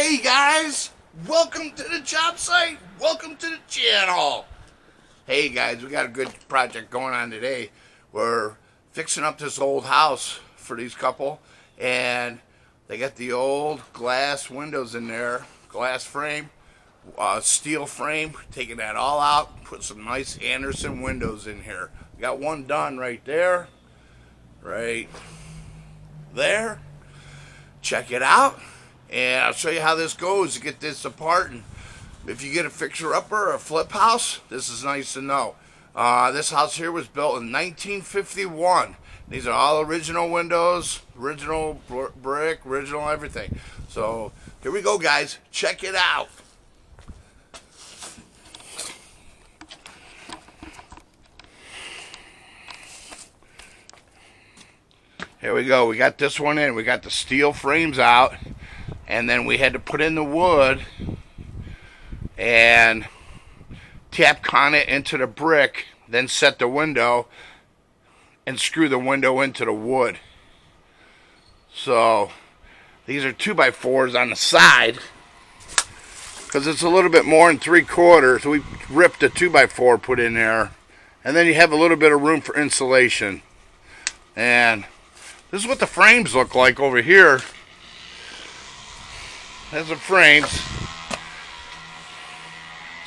Hey guys, welcome to the job site. Welcome to the channel. Hey guys, we got a good project going on today. We're fixing up this old house for these couple, and they got the old glass windows in there, glass frame, steel frame. Taking that all out, put some nice Andersen windows in here. We got one done right there, right there. Check it out, and I'll show you how this goes to get this apart. And if you get a fixer-upper or a flip house, this is nice to know. This house here was built in 1951. These are all original windows, original brick, original everything. So here we go, guys. Check it out. Here we go. We got this one in. We got the steel frames out, and then we had to put in the wood and tap con it into the brick, then set the window and screw the window into the wood. So these are 2x4s on the side because it's a little bit more than 3/4. We ripped a 2x4, put in there, and then you have a little bit of room for insulation. And this is what the frames look like over here. There's the frames.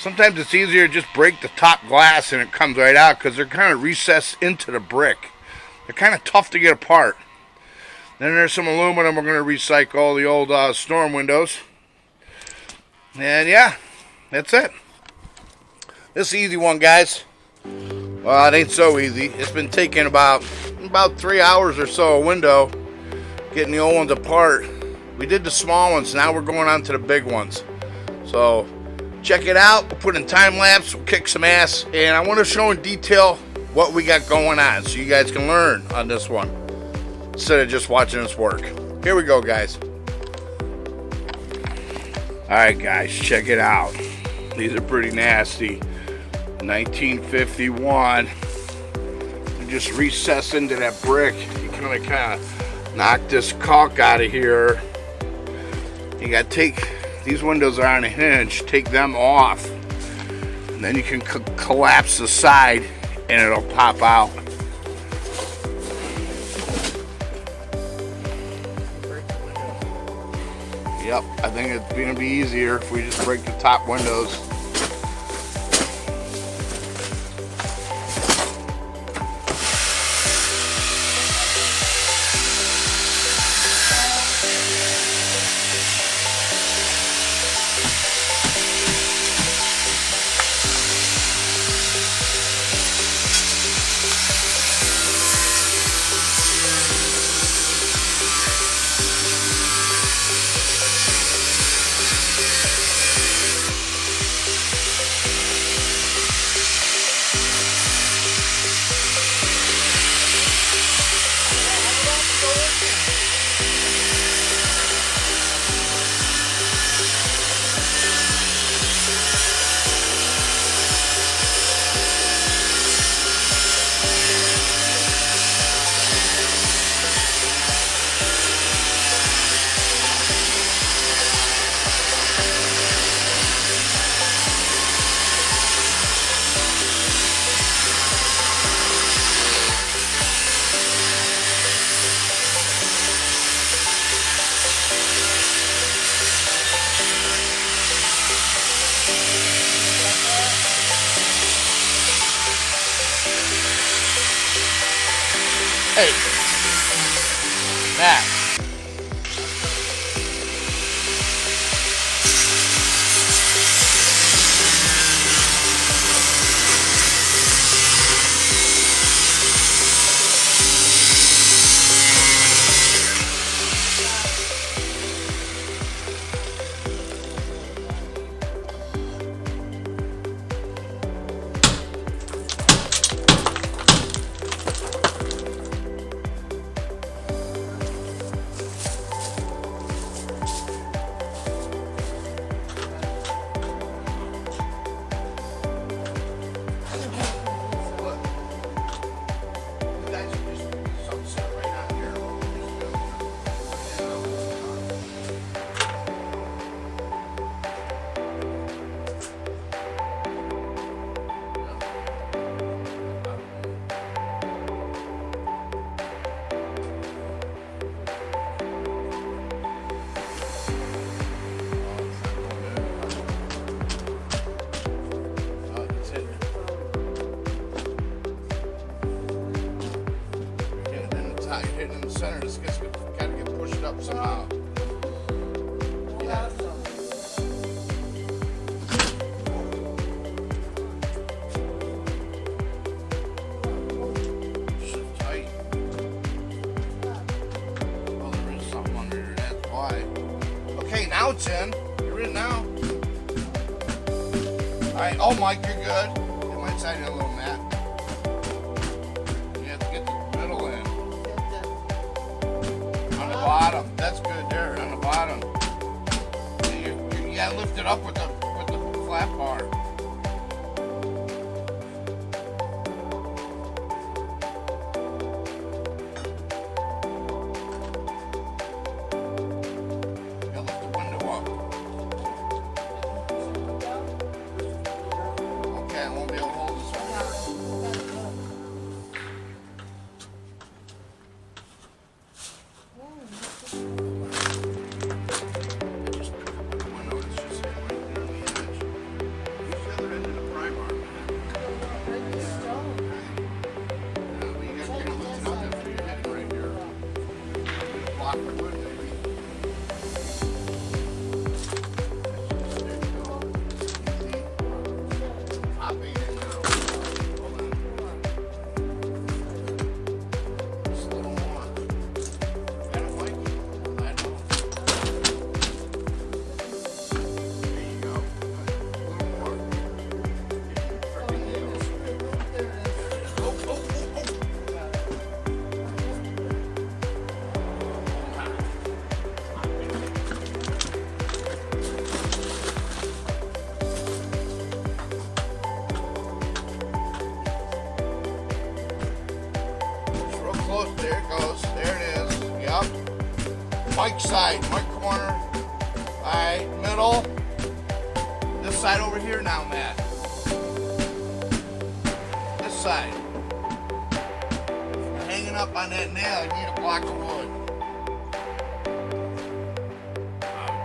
Sometimes it's easier to just break the top glass and it comes right out because they're kind of recessed into the brick. They're kind of tough to get apart. Then there's some aluminum. We're going to recycle the old storm windows. And yeah, that's it. This is an easy one, guys. Well, it ain't so easy. It's been taking about 3 hours or so a window, getting the old ones apart. We did the small ones, now we're going on to the big ones. So check it out. We'll put in time lapse, we'll kick some ass, and I want to show in detail what we got going on so you guys can learn on this one instead of just watching us work. Here we go, guys. Alright guys, check it out. These are pretty nasty. 1951. Just recess into that brick. You kind of knock this caulk out of here. You got to take, these windows are on a hinge, take them off, and then you can collapse the side and it'll pop out. Yep, I think it's going to be easier if we just break the top windows. Hey, Matt. center. This gets gotta get pushed up somehow. Yeah. Shit tight. Oh, there is something under there. That's why. Okay, now it's in. You're in now. Alright, oh Mike, you're good. It might side in a little mat. You have to get the middle in. On the bottom. That's good there, on the bottom. You gotta lift it up with the flat bar. You gotta lift the window up. Okay, I won't be able to hold this one here. Just pick up the window, it's just right there on the edge. Use the other end of the pry bar, man. But you gotta lift it up after you're heading right here. Block the wood, maybe. There you go. Easy. Pop it in now. Hold on. Just a little more. I don't like it. I know. There you go. A little more. Freaking nails. Oh, oh, oh, oh. It's real close. There it goes. There it is. Yep. Mike's side. Mike corner. Alright. Middle. This side over here now, Matt. This side. You're hanging up on that nail. You need a block of wood.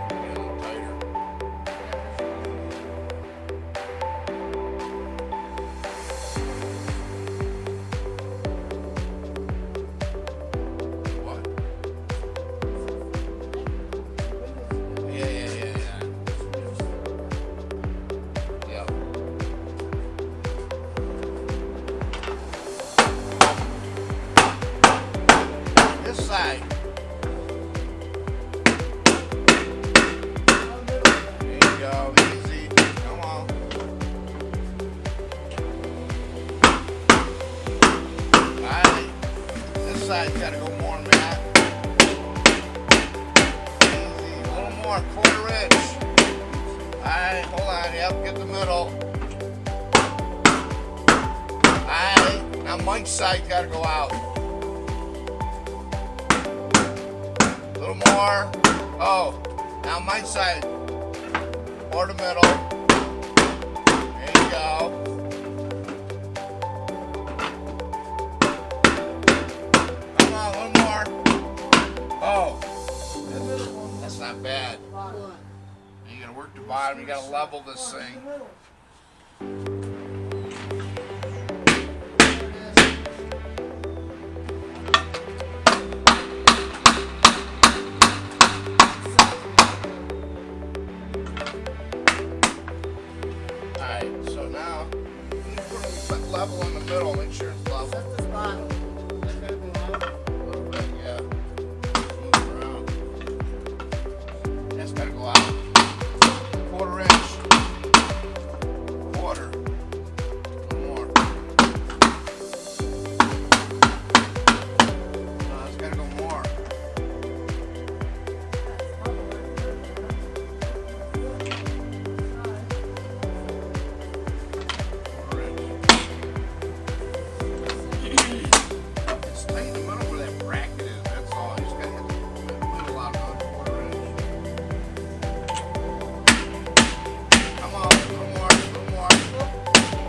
Get a little tighter. What? Yeah. Yep. This side. There you go. Easy. Come on. Alright. This side's gotta go more, Matt. Easy. A little more. Quarter inch. Alright, hold on. Yep, get the middle. Alright. Now Mike's side's gotta go out. A little more. Oh. Now Mike's side. Or the middle. There you go. Come on, one more. Oh. That's not bad. You gotta work the bottom, you gotta level this thing. Alright, so now you put it level in the middle, make sure it's level. A little bit, yeah. Move it around. That's gotta go out. Quarter inch. Quarter. One more. No, it's gotta go more. Quarter inch. It's tight in the middle where that bracket is, that's all. You just gotta hit the middle out on quarter inch. Come on, a little more, a little more.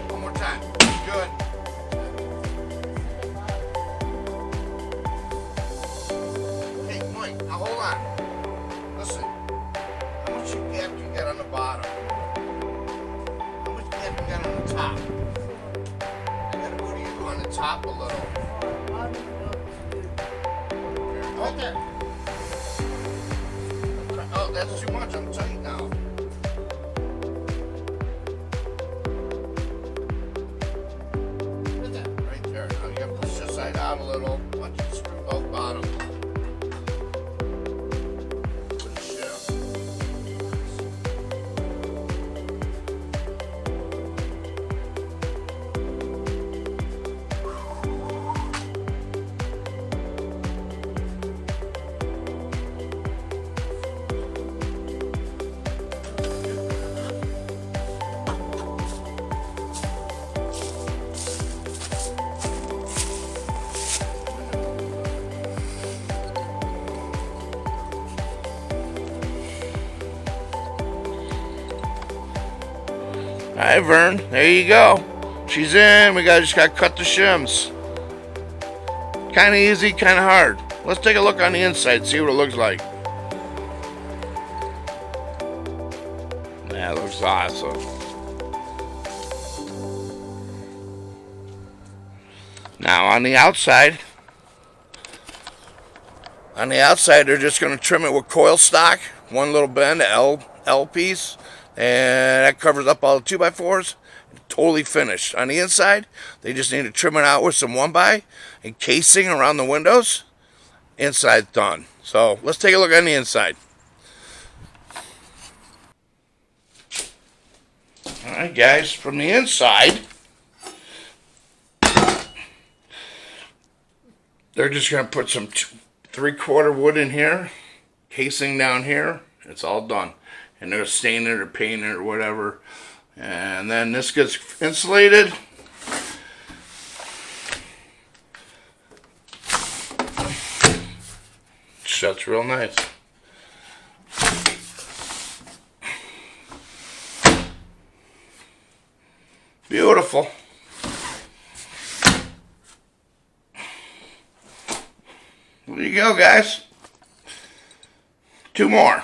One more time. Good. Hey, Mike, now hold on. Listen. How much gap you got on the bottom? How much gap you got on the top? I gotta go to you on the top a little. There. Okay. Oh, that's too much. I'm tight now. Right there. Now you gotta push this side out a little. Watch it screw both bottoms. Alright, Vern, there you go. She's in. We just gotta cut the shims. Kind of easy, kind of hard. Let's take a look on the inside, see what it looks like. That looks awesome. Now on the outside, they're just going to trim it with coil stock. One little bend, L piece. And that covers up all the 2x4s. Totally finished. On the inside, they just need to trim it out with some 1x and casing around the windows. Inside done. So let's take a look on the inside. Alright guys, from the inside, they're just going to put some 3/4 wood in here, casing down here. It's all done. And they're staining it or painting it or whatever. And then this gets insulated. Shuts real nice. Beautiful. There you go, guys. 2 more.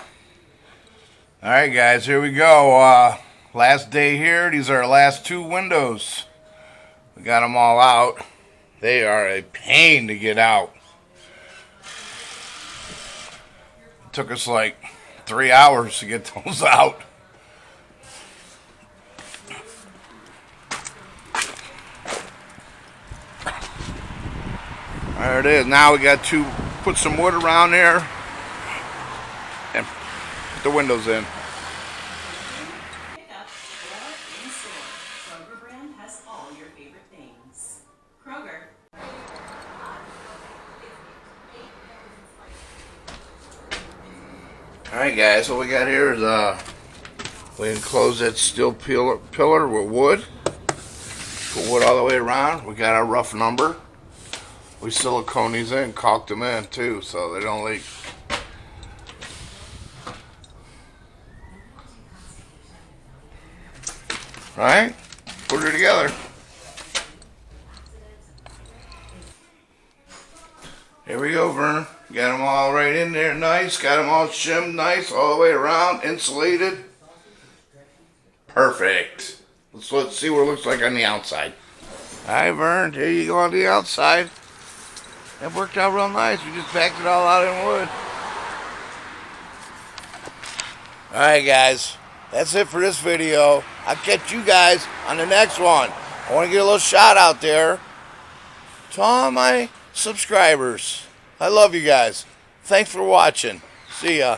Alright guys, here we go. Last day here. These are our last 2 windows. We got them all out. They are a pain to get out. It took us like 3 hours to get those out. There it is. Now we got to put some wood around there and put the windows in. Kroger brand has all your favorite things. Kroger. Alright guys, what we got here is we enclose that steel pillar with wood. Put wood all the way around. We got our rough number. We silicone these in, caulked them in too, so they don't leak. Right? Put her together. Here we go, Vern. Got them all right in there nice. Got them all shimmed nice all the way around, insulated. Perfect. Let's see what it looks like on the outside. Alright, Vern, there you go on the outside. That worked out real nice. We just packed it all out in wood. Alright, guys. That's it for this video. I'll catch you guys on the next one. I want to get a little shout out there to all my subscribers. I love you guys. Thanks for watching. See ya.